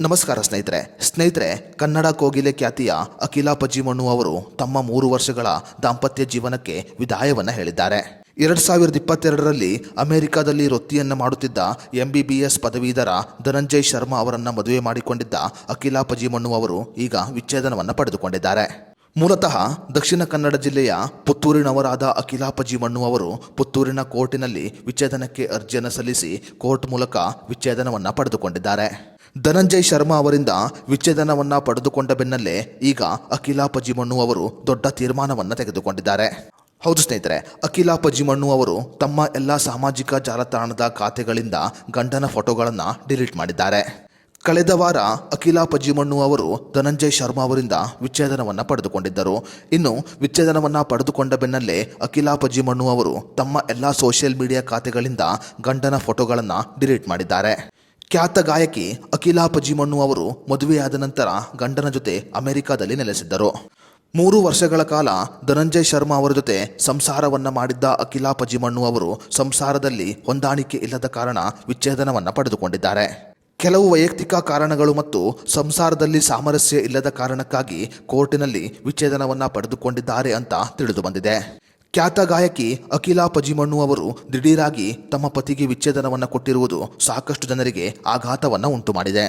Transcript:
ನಮಸ್ಕಾರ ಸ್ನೇಹಿತರೆ ಕನ್ನಡ ಕೋಗಿಲೆ ಖ್ಯಾತಿಯ ಅಖಿಲಾ ಪಜಿಮಣ್ಣು ಅವರು ತಮ್ಮ 3 ವರ್ಷಗಳ ದಾಂಪತ್ಯ ಜೀವನಕ್ಕೆ ವಿದಾಯವನ್ನು ಹೇಳಿದ್ದಾರೆ. 2022ರಲ್ಲಿ ಅಮೆರಿಕಾದಲ್ಲಿ ವೃತ್ತಿಯನ್ನು ಮಾಡುತ್ತಿದ್ದ MBBS ಪದವೀಧರ ಧನಂಜಯ್ ಶರ್ಮಾ ಅವರನ್ನು ಮದುವೆ ಮಾಡಿಕೊಂಡಿದ್ದ ಅಖಿಲಾ ಪಜಿಮಣ್ಣು ಅವರು ಈಗ ವಿಚ್ಛೇದನವನ್ನು ಪಡೆದುಕೊಂಡಿದ್ದಾರೆ. ಮೂಲತಃ ದಕ್ಷಿಣ ಕನ್ನಡ ಜಿಲ್ಲೆಯ ಪುತ್ತೂರಿನವರಾದ ಅಖಿಲಾ ಪಜಿಮಣ್ಣು ಅವರು ಪುತ್ತೂರಿನ ಕೋರ್ಟಿನಲ್ಲಿ ವಿಚ್ಛೇದನಕ್ಕೆ ಅರ್ಜಿಯನ್ನು ಸಲ್ಲಿಸಿ ಕೋರ್ಟ್ ಮೂಲಕ ವಿಚ್ಛೇದನವನ್ನು ಪಡೆದುಕೊಂಡಿದ್ದಾರೆ. ಧನಂಜಯ್ ಶರ್ಮಾ ಅವರಿಂದ ವಿಚ್ಛೇದನವನ್ನು ಪಡೆದುಕೊಂಡ ಬೆನ್ನಲ್ಲೇ ಈಗ ಅಖಿಲಾ ಪಜಿಮಣ್ಣು ಅವರು ದೊಡ್ಡ ತೀರ್ಮಾನವನ್ನು ತೆಗೆದುಕೊಂಡಿದ್ದಾರೆ. ಹೌದು ಸ್ನೇಹಿತರೆ, ಅಖಿಲಾ ಪಜಿಮಣ್ಣು ಅವರು ತಮ್ಮ ಎಲ್ಲ ಸಾಮಾಜಿಕ ಜಾಲತಾಣದ ಖಾತೆಗಳಿಂದ ಗಂಡನ ಫೋಟೋಗಳನ್ನು ಡಿಲೀಟ್ ಮಾಡಿದ್ದಾರೆ. ಕಳೆದ ವಾರ ಅಖಿಲಾ ಪಜಿಮಣ್ಣು ಅವರು ಧನಂಜಯ್ ಶರ್ಮಾ ಅವರಿಂದ ವಿಚ್ಛೇದನವನ್ನು ಪಡೆದುಕೊಂಡಿದ್ದರು. ಇನ್ನು ವಿಚ್ಛೇದನವನ್ನು ಪಡೆದುಕೊಂಡ ಬೆನ್ನಲ್ಲೇ ಅಖಿಲಾ ಪಜಿಮಣ್ಣು ಅವರು ತಮ್ಮ ಎಲ್ಲ ಸೋಷಿಯಲ್ ಮೀಡಿಯಾ ಖಾತೆಗಳಿಂದ ಗಂಡನ ಫೋಟೋಗಳನ್ನು ಡಿಲೀಟ್ ಮಾಡಿದ್ದಾರೆ. ಖ್ಯಾತ ಗಾಯಕಿ ಅಖಿಲಾ ಪಜಿಮಣ್ಣು ಅವರು ಮದುವೆಯಾದ ನಂತರ ಗಂಡನ ಜೊತೆ ಅಮೆರಿಕಾದಲ್ಲಿ ನೆಲೆಸಿದ್ದರು. 3 ವರ್ಷಗಳ ಕಾಲ ಧನಂಜಯ್ ಶರ್ಮಾ ಅವರ ಜೊತೆ ಸಂಸಾರವನ್ನು ಮಾಡಿದ್ದ ಅಖಿಲಾ ಪಜಿಮಣ್ಣು ಅವರು ಸಂಸಾರದಲ್ಲಿ ಹೊಂದಾಣಿಕೆ ಇಲ್ಲದ ಕಾರಣ ವಿಚ್ಛೇದನವನ್ನು ಪಡೆದುಕೊಂಡಿದ್ದಾರೆ. ಕೆಲವು ವೈಯಕ್ತಿಕ ಕಾರಣಗಳು ಮತ್ತು ಸಂಸಾರದಲ್ಲಿ ಸಾಮರಸ್ಯ ಇಲ್ಲದ ಕಾರಣಕ್ಕಾಗಿ ಕೋರ್ಟಿನಲ್ಲಿ ವಿಚ್ಛೇದನವನ್ನು ಪಡೆದುಕೊಂಡಿದ್ದಾರೆ ಅಂತ ತಿಳಿದು ಬಂದಿದೆ. ಖ್ಯಾತ ಗಾಯಕಿ ಅಖಿಲಾ ಪಜಿಮಣ್ಣು ಅವರು ದಿಢೀರಾಗಿ ತಮ್ಮ ಪತಿಗೆ ವಿಚ್ಛೇದನವನ್ನು ಕೊಟ್ಟಿರುವುದು ಸಾಕಷ್ಟು ಜನರಿಗೆ ಆಘಾತವನ್ನು ಉಂಟು ಮಾಡಿದೆ.